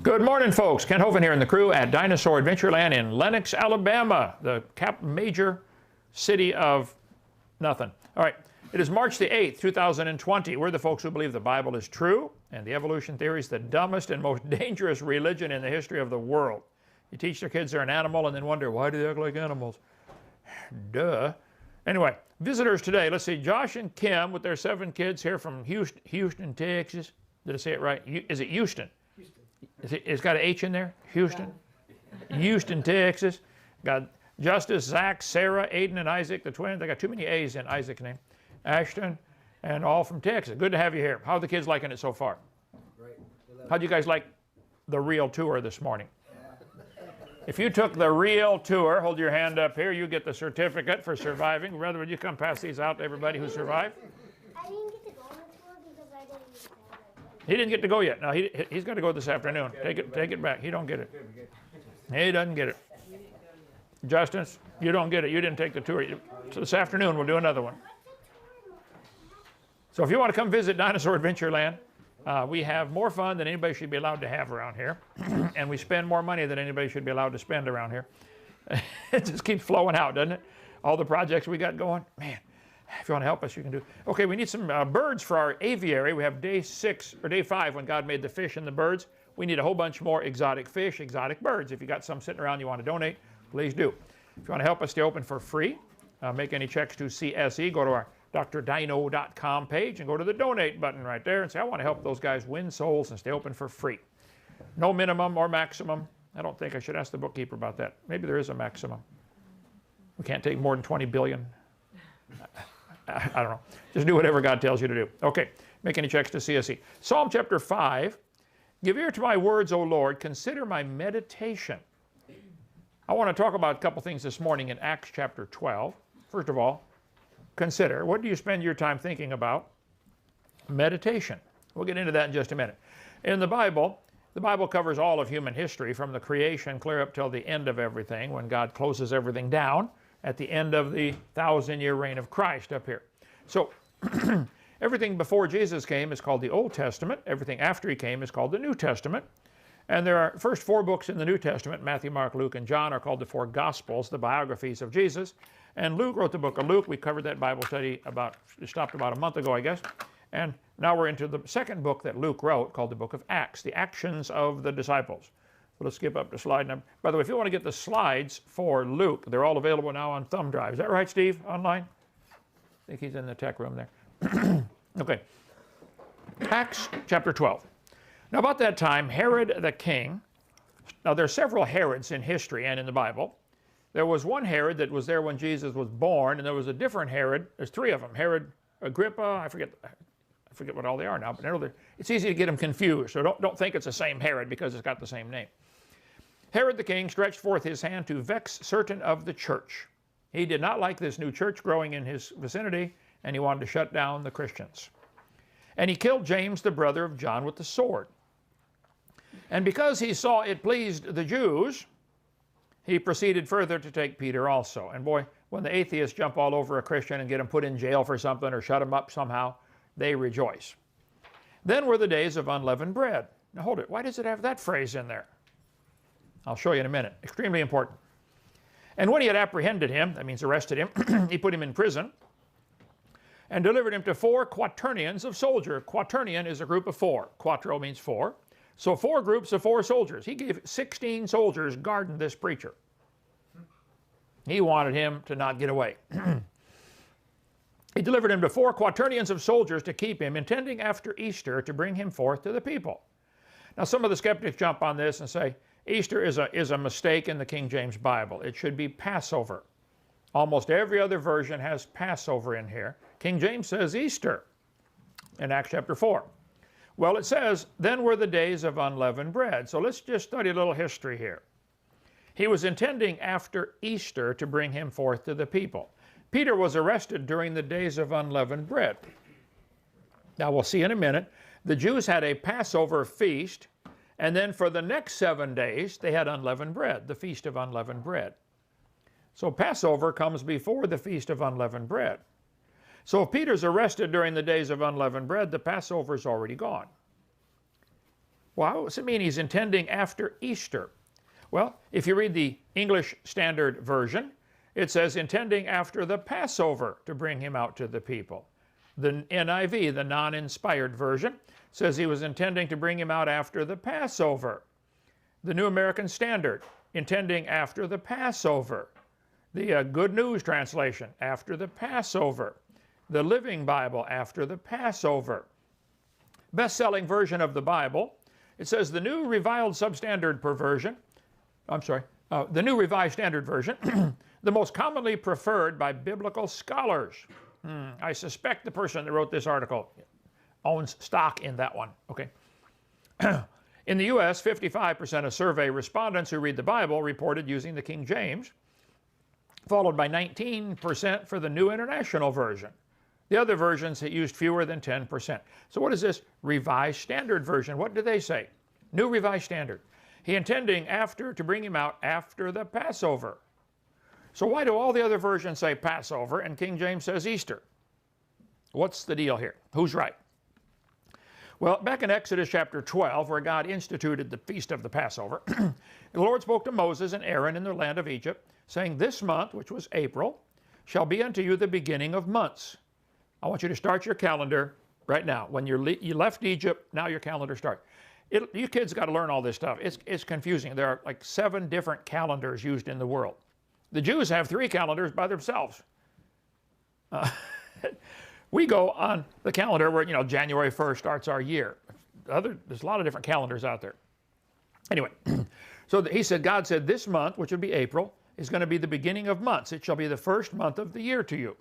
Good morning, folks. Ken Hovind here and the crew at Dinosaur Adventureland in Lenox, Alabama, the major city of nothing. All right, it is March the 8th, 2020. We're the folks who believe the Bible is true and the evolution theory is the dumbest and most dangerous religion in the history of the world. You teach their kids they're an animal and then wonder, why do they act like animals? Duh. Anyway, visitors today, let's see, Josh and Kim with their 7 kids here from Houston, Texas. Did I say it right? Is it Houston? It's got an H in there? Houston? Houston, Texas. Got Justice, Zach, Sarah, Aiden, and Isaac, the twins. They got too many A's in Isaac's name. Ashton, and all from Texas. Good to have you here. How are the kids liking it so far? Great. How'd you guys like the real tour this morning? If you took the real tour, hold your hand up here, you get the certificate for surviving. Brother, would you come pass these out to everybody who survived? I didn't get to go on the tour because I didn't get to have it. He didn't get to go yet. No, he's got to go this afternoon. Take it back. He don't get it. He doesn't get it. Justice, you don't get it. You didn't take the tour. So this afternoon we'll do another one. So if you want to come visit Dinosaur Adventureland, we have more fun than anybody should be allowed to have around here. And we spend more money than anybody should be allowed to spend around here. It just keeps flowing out, doesn't it? All the projects we got going. Man, if you want to help us, you can do it. Okay, we need some birds for our aviary. We have day 6 or day 5 when God made the fish and the birds. We need a whole bunch more exotic fish, exotic birds. If you got some sitting around you want to donate, please do. If you want to help us stay open for free, make any checks to CSE, go to our drdino.com page and go to the donate button right there and say, I want to help those guys win souls and stay open for free. No minimum or maximum. I don't think I should ask the bookkeeper about that. Maybe there is a maximum. We can't take more than 20 billion. I don't know. Just do whatever God tells you to do. Okay, make any checks to CSE. Psalm chapter 5, give ear to my words, O Lord, consider my meditation. I want to talk about a couple things this morning in Acts chapter 12. First of all, consider, what do you spend your time thinking about? Meditation. We'll get into that in just a minute. In the Bible covers all of human history from the creation clear up till the end of everything when God closes everything down at the end of the 1,000-year reign of Christ up here. So everything before Jesus came is called the Old Testament. Everything after he came is called the New Testament. And there are first 4 books in the New Testament, Matthew, Mark, Luke, and John, are called the 4 Gospels, the biographies of Jesus. And Luke wrote the book of Luke. We covered that Bible study stopped about a month ago, I guess. And now we're into the second book that Luke wrote called the book of Acts, the actions of the disciples. So let's skip up to slide number. By the way, if you want to get the slides for Luke, they're all available now on thumb drive. Is that right, Steve, online? I think he's in the tech room there. Okay. Acts chapter 12. Now about that time, Herod the king, now there are several Herods in history and in the Bible. There was one Herod that was there when Jesus was born, and there was a different Herod. There's 3 of them. Herod Agrippa, I forget what all they are now, but it's easy to get them confused, so don't think it's the same Herod because it's got the same name. Herod the king stretched forth his hand to vex certain of the church. He did not like this new church growing in his vicinity, and he wanted to shut down the Christians. And he killed James, the brother of John, with the sword. And because he saw it pleased the Jews, he proceeded further to take Peter also. And boy, when the atheists jump all over a Christian and get him put in jail for something or shut him up somehow, they rejoice. Then were the days of unleavened bread. Now hold it, why does it have that phrase in there? I'll show you in a minute. Extremely important. And when he had apprehended him, that means arrested him, he put him in prison and delivered him to 4 quaternions of soldiers. Quaternion is a group of 4. Quattro means 4. So 4 groups of 4 soldiers. He gave 16 soldiers guarding this preacher. He wanted him to not get away. He delivered him to 4 quaternions of soldiers to keep him, intending after Easter to bring him forth to the people. Now some of the skeptics jump on this and say, Easter is a mistake in the King James Bible. It should be Passover. Almost every other version has Passover in here. King James says Easter in Acts chapter 4. Well, it says, then were the days of unleavened bread. So let's just study a little history here. He was intending after Easter to bring him forth to the people. Peter was arrested during the days of unleavened bread. Now we'll see in a minute, the Jews had a Passover feast, and then for the next 7 days, they had unleavened bread, the Feast of Unleavened Bread. So Passover comes before the Feast of Unleavened Bread. So if Peter's arrested during the days of unleavened bread, the Passover's already gone. Well, what's it mean he's intending after Easter? Well, if you read the English Standard Version, it says intending after the Passover to bring him out to the people. The NIV, the non-inspired version, says he was intending to bring him out after the Passover. The New American Standard, intending after the Passover. The Good News Translation, after the Passover. The Living Bible, after the Passover. Best-selling version of the Bible, it says the New Revised Substandard Version, the New Revised Standard Version, the most commonly preferred by biblical scholars. I suspect the person that wrote this article owns stock in that one. Okay. In the U.S., 55% of survey respondents who read the Bible reported using the King James, followed by 19% for the New International Version. The other versions used fewer than 10%. So what is this Revised Standard Version? What do they say? New Revised Standard. He intending to bring him out after the Passover. So why do all the other versions say Passover and King James says Easter? What's the deal here? Who's right? Well, back in Exodus chapter 12, where God instituted the feast of the Passover, the Lord spoke to Moses and Aaron in the land of Egypt, saying, "This month, which was April, shall be unto you the beginning of months." I want you to start your calendar right now. When you left Egypt, now your calendar starts. You kids got to learn all this stuff. It's confusing. There are like 7 different calendars used in the world. The Jews have 3 calendars by themselves. We go on the calendar where, January 1st starts our year. There's a lot of different calendars out there. Anyway, so he said, God said, this month, which would be April, is going to be the beginning of months. It shall be the first month of the year to you.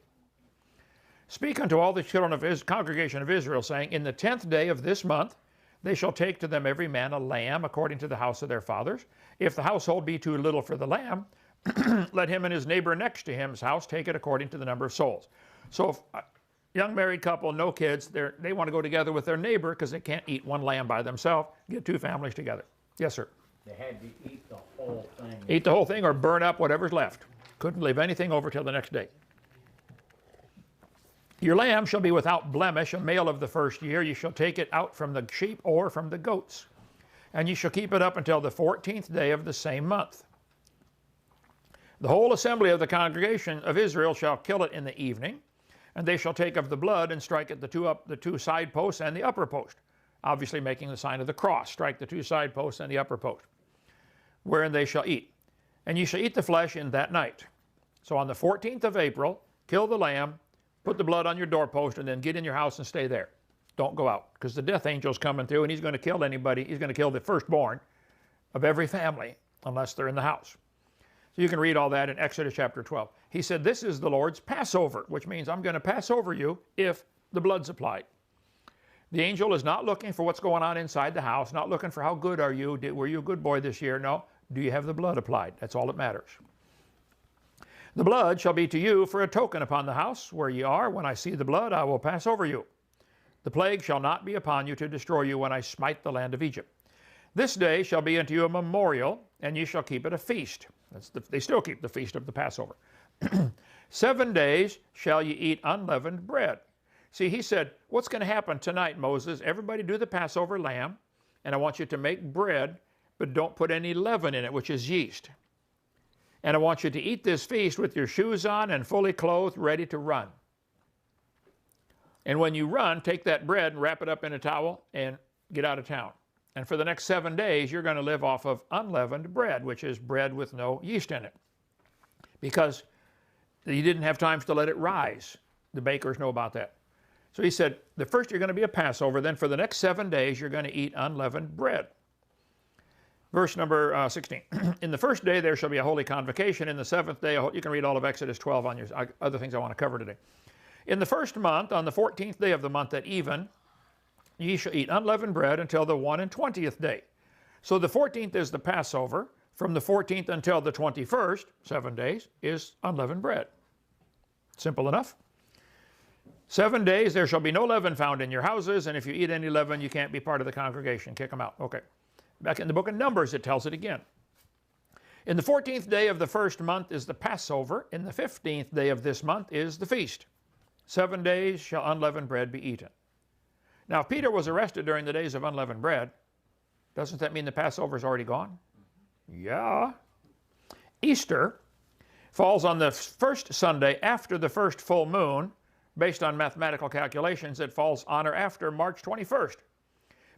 Speak unto all the children of his congregation of Israel, saying, in the 10th day of this month, they shall take to them every man a lamb according to the house of their fathers. If the household be too little for the lamb, let him and his neighbor next to him's house take it according to the number of souls. So if a young married couple, no kids, they want to go together with their neighbor because they can't eat one lamb by themselves, get 2 families together. Yes, sir? They had to eat the whole thing. Eat the whole thing or burn up whatever's left. Couldn't leave anything over till the next day. Your lamb shall be without blemish, a male of the first year. You shall take it out from the sheep or from the goats. And you shall keep it up until the 14th day of the same month. The whole assembly of the congregation of Israel shall kill it in the evening, and they shall take of the blood and strike it the 2 side posts and the upper post, obviously making the sign of the cross. Strike the 2 side posts and the upper post, wherein they shall eat. And you shall eat the flesh in that night. So on the 14th of April, kill the lamb, put the blood on your doorpost, and then get in your house and stay there. Don't go out, because the death angel's coming through, and he's going to kill anybody. He's going to kill the firstborn of every family, unless they're in the house. So you can read all that in Exodus chapter 12. He said, this is the Lord's Passover, which means I'm going to pass over you if the blood's applied. The angel is not looking for what's going on inside the house, not looking for how good are you, were you a good boy this year? No, do you have the blood applied? That's all that matters. The blood shall be to you for a token upon the house where ye are. When I see the blood, I will pass over you. The plague shall not be upon you to destroy you when I smite the land of Egypt. This day shall be unto you a memorial, and ye shall keep it a feast. They still keep the feast of the Passover. 7 days shall ye eat unleavened bread. See, he said, what's going to happen tonight, Moses? Everybody do the Passover lamb, and I want you to make bread, but don't put any leaven in it, which is yeast. And I want you to eat this feast with your shoes on and fully clothed, ready to run. And when you run, take that bread and wrap it up in a towel and get out of town. And for the next 7 days, you're going to live off of unleavened bread, which is bread with no yeast in it. Because you didn't have time to let it rise. The bakers know about that. So he said, the first you're going to be a Passover, then for the next 7 days, you're going to eat unleavened bread. Verse number 16. In the first day there shall be a holy convocation. In the 7th day, you can read all of Exodus 12 on your other things I want to cover today. In the first month, on the 14th day of the month at even, ye shall eat unleavened bread until the 21st day. So the 14th is the Passover. From the 14th until the 21st, 7 days, is unleavened bread. Simple enough. 7 days there shall be no leaven found in your houses, and if you eat any leaven, you can't be part of the congregation. Kick them out. Okay. Back in the book of Numbers, it tells it again. In the 14th day of the first month is the Passover. In the 15th day of this month is the feast. 7 days shall unleavened bread be eaten. Now, if Peter was arrested during the days of unleavened bread, Doesn't that mean the Passover's already gone? Yeah. Easter falls on the first Sunday after the first full moon. Based on mathematical calculations, it falls on or after March 21st.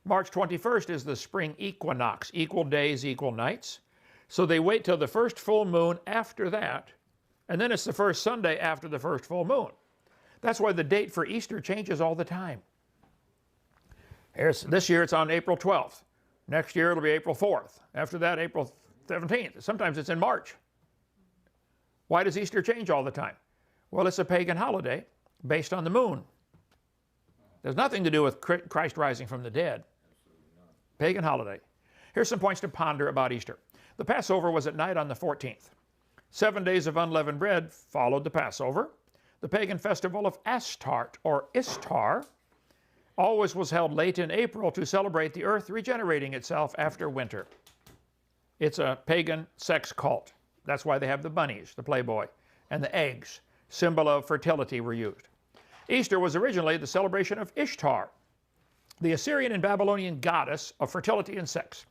March 21st is the spring equinox, equal days, equal nights. So they wait till the first full moon after that, and then it's the first Sunday after the first full moon. That's why the date for Easter changes all the time. This year it's on April 12th. Next year it'll be April 4th. After that, April 17th. Sometimes it's in March. Why does Easter change all the time? Well, it's a pagan holiday based on the moon. There's nothing to do with Christ rising from the dead. Pagan holiday. Here's some points to ponder about Easter. The Passover was at night on the 14th. 7 days of unleavened bread followed the Passover. The pagan festival of Astarte, or Istar, always was held late in April to celebrate the earth regenerating itself after winter. It's a pagan sex cult. That's why they have the bunnies, the Playboy, and the eggs, symbol of fertility, were used. Easter was originally the celebration of Ishtar, the Assyrian and Babylonian goddess of fertility and sex.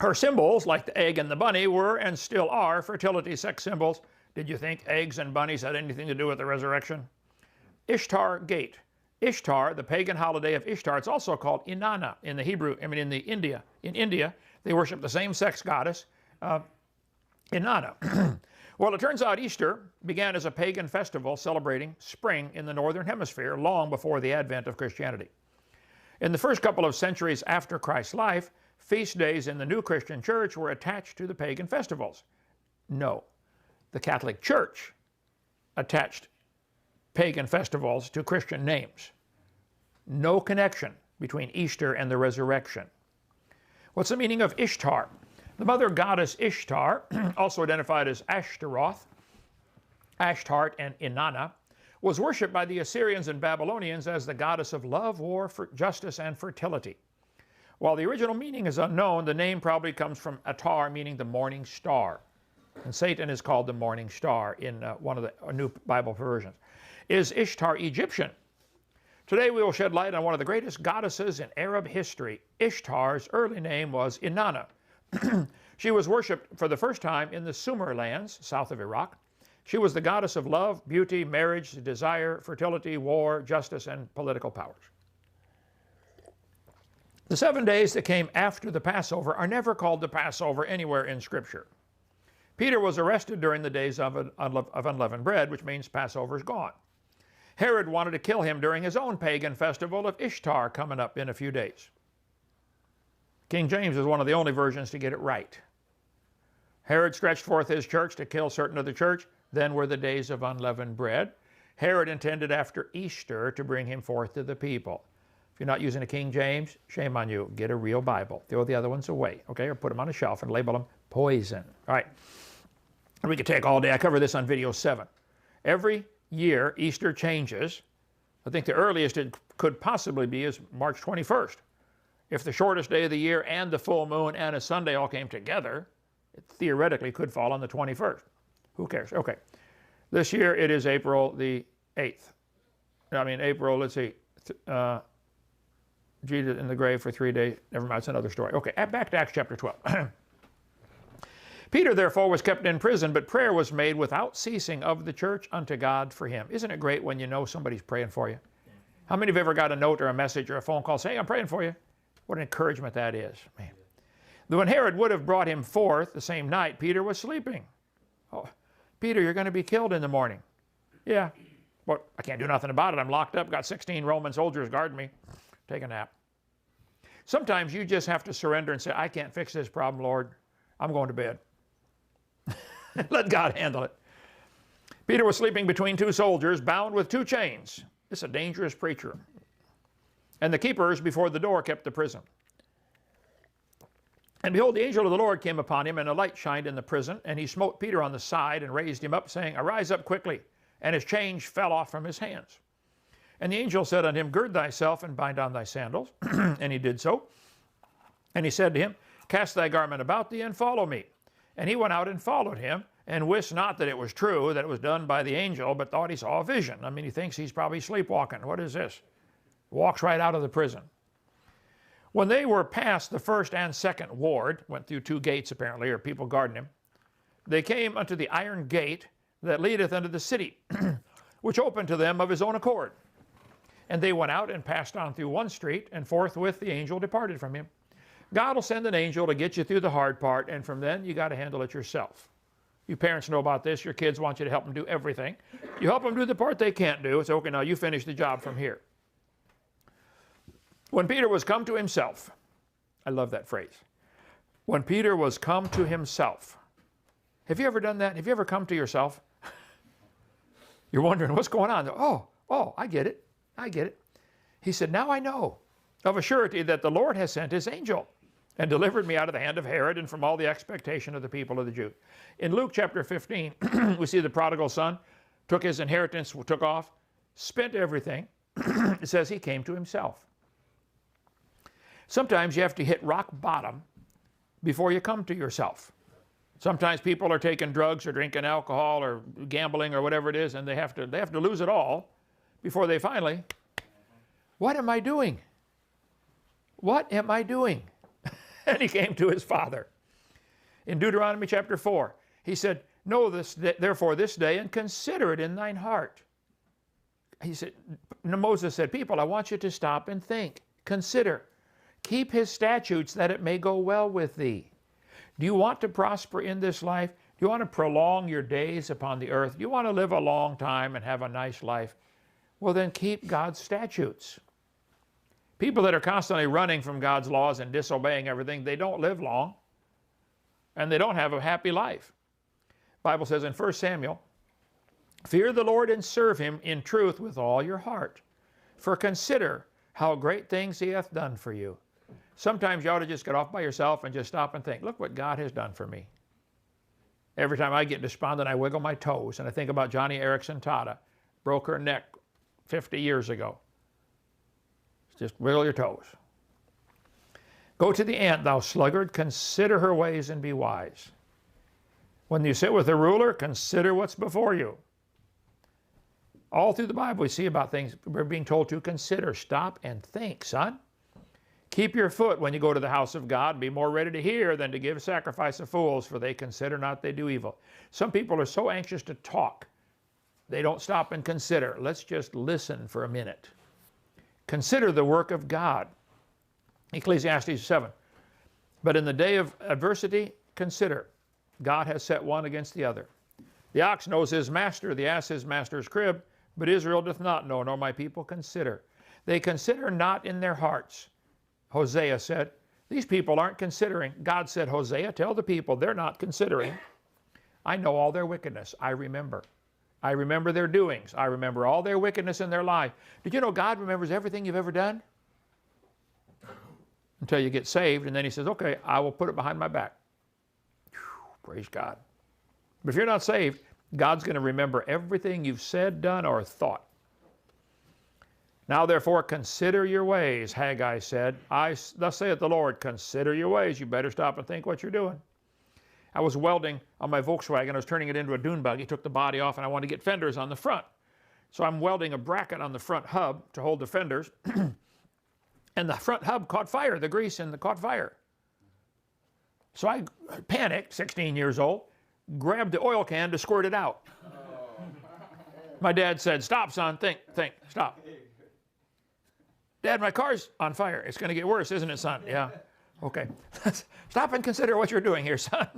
Her symbols, like the egg and the bunny, were and still are fertility sex symbols. Did you think eggs and bunnies had anything to do with the resurrection? Ishtar Gate. Ishtar, the pagan holiday of Ishtar, it's also called Inanna in the Hebrew, in India. In India, they worship the same sex goddess, Inanna. Well, it turns out Easter began as a pagan festival celebrating spring in the northern hemisphere long before the advent of Christianity. In the first couple of centuries after Christ's life, feast days in the new Christian church were attached to the pagan festivals. No, the Catholic Church attached pagan festivals to Christian names. No connection between Easter and the resurrection. What's the meaning of Ishtar? The mother goddess Ishtar, also identified as Ashtaroth, Ashtart, and Inanna, was worshipped by the Assyrians and Babylonians as the goddess of love, war, justice, and fertility. While the original meaning is unknown, the name probably comes from Atar, meaning the morning star. And Satan is called the morning star in one of the new Bible versions. Is Ishtar Egyptian? Today we will shed light on one of the greatest goddesses in Arab history. Ishtar's early name was Inanna. She was worshipped for the first time in the Sumer lands, south of Iraq. She was the goddess of love, beauty, marriage, desire, fertility, war, justice, and political powers. The 7 days that came after the Passover are never called the Passover anywhere in Scripture. Peter was arrested during the days of unleavened bread, which means Passover is gone. Herod wanted to kill him during his own pagan festival of Ishtar coming up in a few days. King James is one of the only versions to get it right. Herod stretched forth his church to kill certain of the church. Then were the days of unleavened bread. Herod intended after Easter to bring him forth to the people. If you're not using a King James, shame on you. Get a real Bible. Throw the other ones away, okay? Or put them on a shelf and label them poison. All right. We could take all day. I cover this on video 7. Every year, Easter changes. I think the earliest it could possibly be is March 21st. If the shortest day of the year and the full moon and a Sunday all came together, it theoretically could fall on the 21st. Who cares? Okay. This year it is April the 8th. April, let's see, Jesus in the grave for 3 days. Never mind, it's another story. Okay, back to Acts chapter 12. Peter, therefore, was kept in prison, but prayer was made without ceasing of the church unto God for him. Isn't it great when you know somebody's praying for you? How many of you ever got a note or a message or a phone call saying, hey, I'm praying for you? What an encouragement that is, man. When Herod would have brought him forth the same night, Peter was sleeping. Oh, Peter, you're going to be killed in the morning. Yeah, but I can't do nothing about it. I'm locked up, got 16 Roman soldiers guarding me. Take a nap. Sometimes you just have to surrender and say, I can't fix this problem, Lord. I'm going to bed. Let God handle it. Peter was sleeping between 2 soldiers, bound with 2 chains. This is a dangerous preacher. And the keepers before the door kept the prison. And behold, the angel of the Lord came upon him, and a light shined in the prison, and he smote Peter on the side and raised him up, saying, Arise up quickly. And his chains fell off from his hands. And the angel said unto him, Gird thyself and bind on thy sandals. And he did so. And he said to him, Cast thy garment about thee and follow me. And he went out and followed him, and wist not that it was true, that it was done by the angel, but thought he saw a vision. He thinks he's probably sleepwalking. What is this? Walks right out of the prison. When they were past the first and second ward, went through 2 gates apparently, or people guarding him, they came unto the iron gate that leadeth unto the city, which opened to them of his own accord. And they went out and passed on through one street, and forthwith the angel departed from him. God will send an angel to get you through the hard part, and from then you got to handle it yourself. You parents know about this. Your kids want you to help them do everything. You help them do the part they can't do. It's okay, now you finish the job from here. When Peter was come to himself, I love that phrase. When Peter was come to himself. Have you ever done that? Have you ever come to yourself? You're wondering, what's going on? Oh, I get it. I get it. He said, now I know of a surety that the Lord has sent his angel and delivered me out of the hand of Herod and from all the expectation of the people of the Jews. In Luke chapter 15, we see the prodigal son took his inheritance, took off, spent everything. It says he came to himself. Sometimes you have to hit rock bottom before you come to yourself. Sometimes people are taking drugs or drinking alcohol or gambling or whatever it is, and they have to lose it all before they finally, what am I doing? What am I doing? And he came to his father. In Deuteronomy chapter 4, he said, know this, therefore this day, and consider it in thine heart. He said, Moses said, people, I want you to stop and think. Consider. Keep his statutes that it may go well with thee. Do you want to prosper in this life? Do you want to prolong your days upon the earth? Do you want to live a long time and have a nice life? Well, then keep God's statutes. People that are constantly running from God's laws and disobeying everything, they don't live long, and they don't have a happy life. The Bible says in 1 Samuel, fear the Lord and serve him in truth with all your heart. For consider how great things he hath done for you. Sometimes you ought to just get off by yourself and just stop and think, look what God has done for me. Every time I get despondent, I wiggle my toes, and I think about Johnny Erickson Tada, broke her neck 50 years ago. Just wiggle your toes. Go to the ant, thou sluggard, consider her ways and be wise. When you sit with a ruler, consider what's before you. All through the Bible we see about things we're being told to consider. Stop and think, son. Keep your foot when you go to the house of God. Be more ready to hear than to give sacrifice of fools, for they consider not they do evil. Some people are so anxious to talk, they don't stop and consider. Let's just listen for a minute. Consider the work of God. Ecclesiastes 7. But in the day of adversity, consider. God has set one against the other. The ox knows his master, the ass his master's crib, but Israel doth not know, nor my people consider. They consider not in their hearts. Hosea said, these people aren't considering. God said, Hosea, tell the people they're not considering. I know all their wickedness. I remember. I remember their doings. I remember all their wickedness in their life. Did you know God remembers everything you've ever done? Until you get saved, and then he says, okay, I will put it behind my back. Whew, praise God. But if you're not saved, God's going to remember everything you've said, done, or thought. Now therefore consider your ways, Haggai said. Thus saith the Lord, consider your ways. You better stop and think what you're doing. I was welding on my Volkswagen. I was turning it into a dune buggy. Took the body off, and I wanted to get fenders on the front. So I'm welding a bracket on the front hub to hold the fenders. And the front hub caught fire. The grease in the caught fire. So I panicked, 16 years old, grabbed the oil can to squirt it out. My dad said, stop, son, think, stop. Dad, my car's on fire. It's going to get worse, isn't it, son? Yeah. Okay. Stop and consider what you're doing here, son.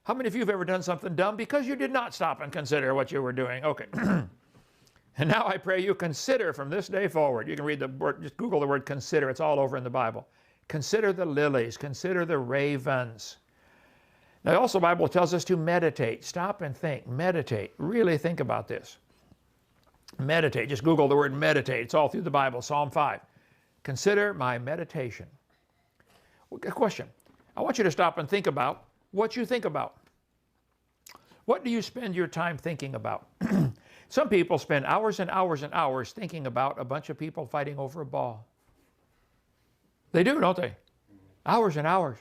How many of you have ever done something dumb because you did not stop and consider what you were doing? Okay. And now I pray you consider from this day forward. You can read the word, just Google the word consider. It's all over in the Bible. Consider the lilies. Consider the ravens. Now also the Bible tells us to meditate. Stop and think. Meditate. Really think about this. Meditate. Just Google the word meditate. It's all through the Bible. Psalm 5. Consider my meditation. A question. I want you to stop and think about what you think about. What do you spend your time thinking about? Some people spend hours and hours and hours thinking about a bunch of people fighting over a ball. They do, don't they? Hours and hours.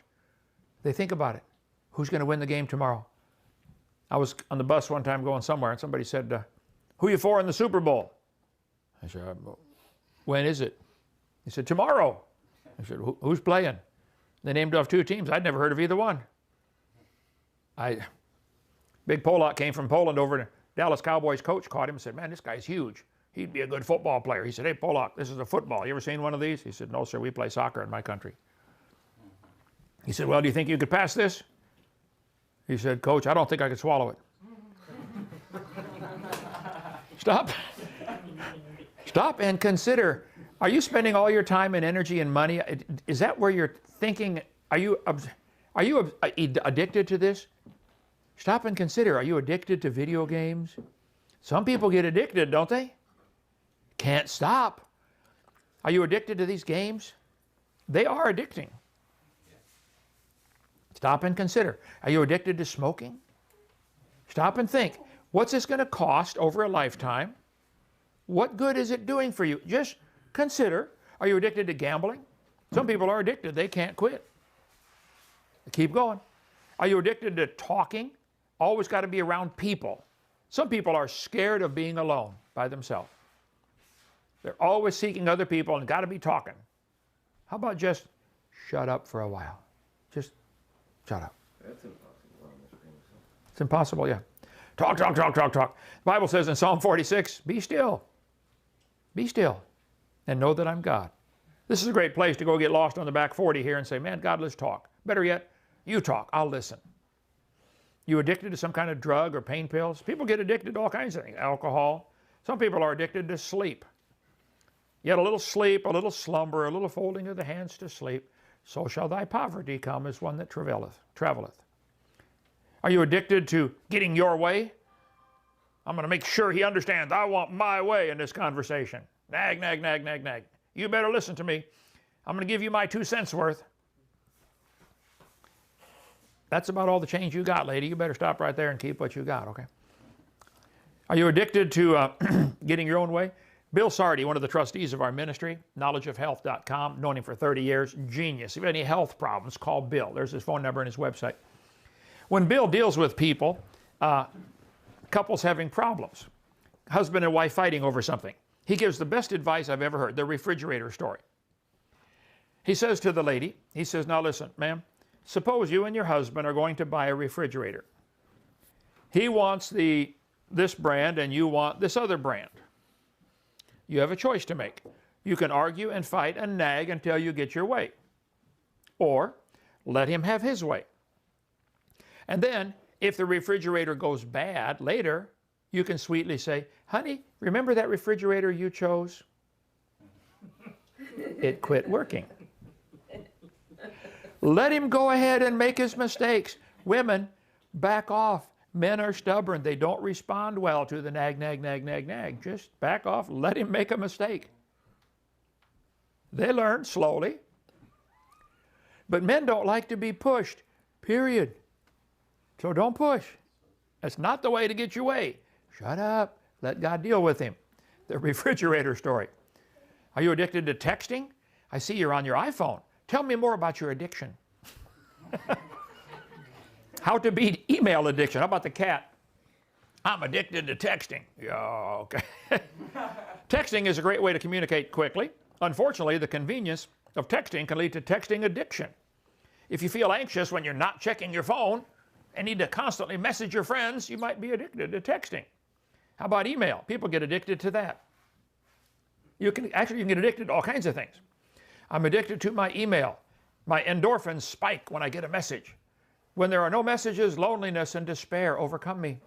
They think about it. Who's going to win the game tomorrow? I was on the bus one time going somewhere, and somebody said, who are you for in the Super Bowl? I said, when is it? He said, tomorrow. I said, who's playing? They named off 2 teams. I'd never heard of either one. Big Polak came from Poland over to Dallas Cowboys coach caught him and said, man, this guy's huge. He'd be a good football player. He said, hey, Polak, this is a football. You ever seen one of these? He said, no, sir, we play soccer in my country. He said, well, do you think you could pass this? He said, Coach, I don't think I could swallow it. Stop. Stop and consider. Are you spending all your time and energy and money? Is that where you're thinking? Are you addicted to this? Stop and consider. Are you addicted to video games? Some people get addicted, don't they? Can't stop. Are you addicted to these games? They are addicting. Stop and consider. Are you addicted to smoking? Stop and think. What's this going to cost over a lifetime? What good is it doing for you? Just consider. Are you addicted to gambling? Some people are addicted. They can't quit. Keep going. Are you addicted to talking? Always got to be around people. Some people are scared of being alone by themselves. They're always seeking other people and got to be talking. How about just shut up for a while? Just shut up. That's impossible. It's impossible, yeah. Talk, talk, talk, talk, talk. The Bible says in Psalm 46, be still. Be still and know that I'm God. This is a great place to go get lost on the back 40 here and say, man, God, let's talk. Better yet, you talk. I'll listen. You addicted to some kind of drug or pain pills? People get addicted to all kinds of things. Alcohol. Some people are addicted to sleep. Yet a little sleep, a little slumber, a little folding of the hands to sleep, so shall thy poverty come as one that traveleth. Are you addicted to getting your way? I'm going to make sure he understands I want my way in this conversation. Nag, nag, nag, nag, nag. You better listen to me. I'm going to give you my 2 cents worth. That's about all the change you got, lady. You better stop right there and keep what you got, okay? Are you addicted to getting your own way? Bill Sardi, one of the trustees of our ministry, knowledgeofhealth.com, known him for 30 years, genius. If you have any health problems, call Bill. There's his phone number and his website. When Bill deals with people, couples having problems, husband and wife fighting over something, he gives the best advice I've ever heard, the refrigerator story. He says to the lady, he says, now listen, ma'am, suppose you and your husband are going to buy a refrigerator. He wants this brand and you want this other brand. You have a choice to make. You can argue and fight and nag until you get your way. Or let him have his way. And then, if the refrigerator goes bad later, you can sweetly say, honey, remember that refrigerator you chose? It quit working. Let him go ahead and make his mistakes. Women, back off. Men are stubborn. They don't respond well to the nag, nag, nag, nag, nag. Just back off. Let him make a mistake. They learn slowly. But men don't like to be pushed, period. So don't push. That's not the way to get your way. Shut up. Let God deal with him. The refrigerator story. Are you addicted to texting? I see you're on your iPhone. Tell me more about your addiction. How to beat email addiction. How about the cat? I'm addicted to texting. Yeah, okay. Texting is a great way to communicate quickly. Unfortunately, the convenience of texting can lead to texting addiction. If you feel anxious when you're not checking your phone and need to constantly message your friends, you might be addicted to texting. How about email? People get addicted to that. You can get addicted to all kinds of things. I'm addicted to my email. My endorphins spike when I get a message. When there are no messages, loneliness and despair overcome me.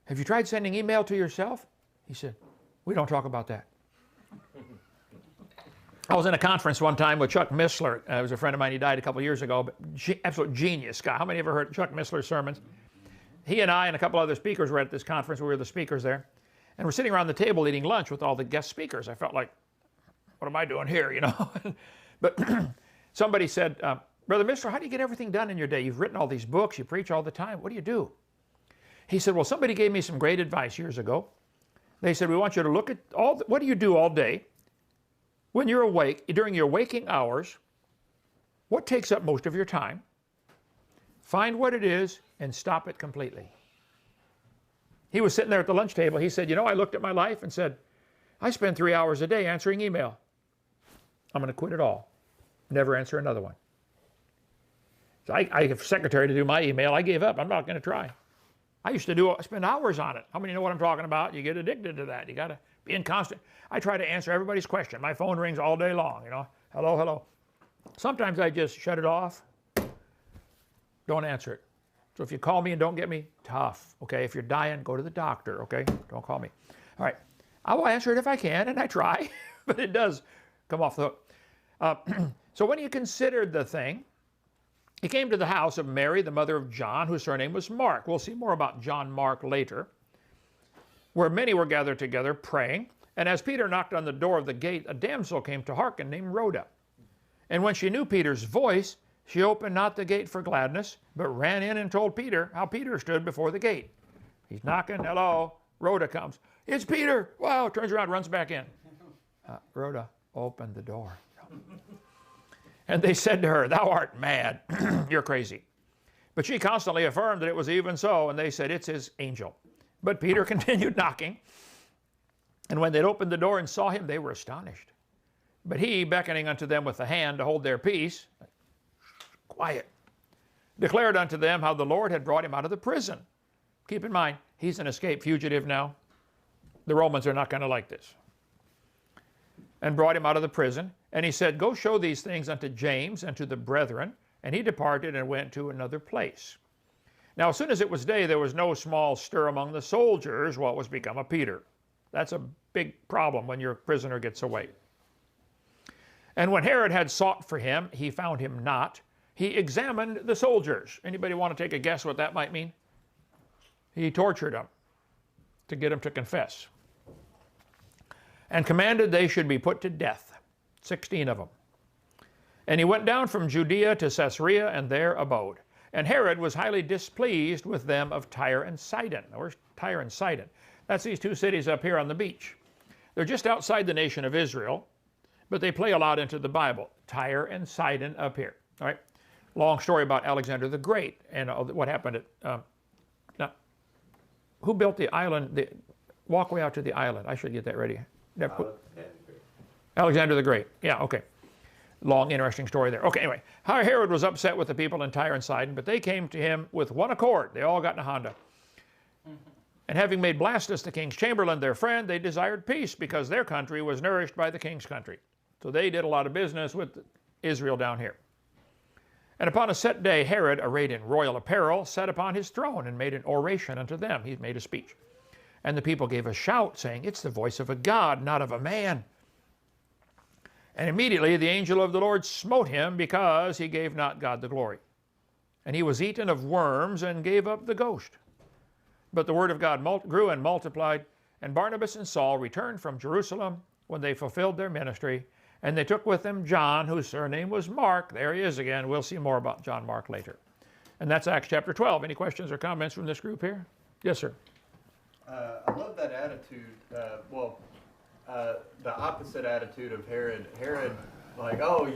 Have you tried sending email to yourself? He said, we don't talk about that. I was in a conference one time with Chuck Missler. He was a friend of mine. He died a couple years ago. But absolute genius guy. How many ever heard Chuck Missler's sermons? He and I and a couple other speakers were at this conference. We were the speakers there. And we're sitting around the table eating lunch with all the guest speakers. I felt like, what am I doing here, you know? But somebody said, Brother Missler, how do you get everything done in your day? You've written all these books. You preach all the time. What do you do? He said, well, somebody gave me some great advice years ago. They said, we want you to look at what do you do all day? When you're awake, during your waking hours, what takes up most of your time? Find what it is and stop it completely. He was sitting there at the lunch table. He said, you know, I looked at my life and said, I spend 3 hours a day answering email. I'm going to quit it all. Never answer another one. So I have a secretary to do my email. I gave up. I'm not going to try. I used to spend hours on it. How many know what I'm talking about? You get addicted to that. You got to be in constant. I try to answer everybody's question. My phone rings all day long, you know. Hello, hello. Sometimes I just shut it off. Don't answer it. So if you call me and don't get me, tough, okay? If you're dying, go to the doctor, okay? Don't call me. All right. I will answer it if I can, and I try, but it does come off the hook. So when you considered the thing, he came to the house of Mary, the mother of John, whose surname was Mark. We'll see more about John Mark later, where many were gathered together praying. And as Peter knocked on the door of the gate, a damsel came to hearken named Rhoda. And when she knew Peter's voice, she opened not the gate for gladness, but ran in and told Peter how Peter stood before the gate. He's knocking. Hello. Rhoda comes. It's Peter. Wow. Turns around, runs back in. Rhoda, open the door. And they said to her, thou art mad. You're crazy. But she constantly affirmed that it was even so, and they said, it's his angel. But Peter continued knocking. And when they'd opened the door and saw him, they were astonished. But he, beckoning unto them with the hand to hold their peace, quiet, declared unto them how the Lord had brought him out of the prison. Keep in mind, he's an escaped fugitive now. The Romans are not going to like this. And brought him out of the prison. And he said, go show these things unto James and to the brethren. And he departed and went to another place. Now, as soon as it was day, there was no small stir among the soldiers what was become of Peter. That's a big problem when your prisoner gets away. And when Herod had sought for him, he found him not. He examined the soldiers. Anybody want to take a guess what that might mean? He tortured them to get them to confess. And commanded they should be put to death, 16 of them. And he went down from Judea to Caesarea and there abode. And Herod was highly displeased with them of Tyre and Sidon. Now, where's Tyre and Sidon? That's these two cities up here on the beach. They're just outside the nation of Israel, but they play a lot into the Bible. Tyre and Sidon up here. All right. Long story about Alexander the Great and what happened at. Now, who built the island? The walkway out to the island. I should get that ready. Alexander the Great. Yeah. Okay. Long, interesting story there. Okay. Anyway, Herod was upset with the people in Tyre and Sidon, but they came to him with one accord. They all got in a Honda. And having made Blastus the king's chamberlain their friend, they desired peace because their country was nourished by the king's country. So they did a lot of business with Israel down here. And upon a set day, Herod, arrayed in royal apparel, sat upon his throne and made an oration unto them. He made a speech. And the people gave a shout, saying, it's the voice of a God, not of a man. And immediately the angel of the Lord smote him because he gave not God the glory. And he was eaten of worms and gave up the ghost. But the word of God grew and multiplied, and Barnabas and Saul returned from Jerusalem when they fulfilled their ministry, and they took with them John, whose surname was Mark. There he is again. We'll see more about John Mark later. And that's Acts chapter 12. Any questions or comments from this group here? Yes, sir. I love that attitude. The opposite attitude of Herod. Herod, like, I'm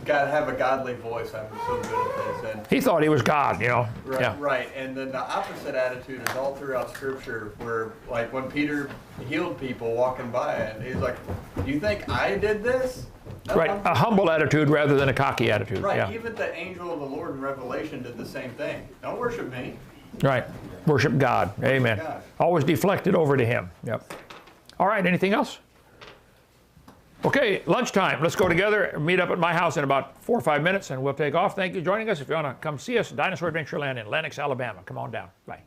gotta have a godly voice. I'm so good at this. And he thought he was God, you know. Right, yeah. right. And then the opposite attitude is all throughout Scripture, where, like, when Peter healed people walking by, and he's like, "Do you think I did this?" Right, a humble attitude rather than a cocky attitude. Right. Yeah. Even the angel of the Lord in Revelation did the same thing. Don't worship me. Right. Worship God. Amen. God. Always deflected over to him. Yep. All right. Anything else? Okay. Lunchtime. Let's go together. Meet up at my house in about 4 or 5 minutes, and we'll take off. Thank you for joining us. If you want to come see us, Dinosaur Adventureland in Lenox, Alabama, come on down. Bye.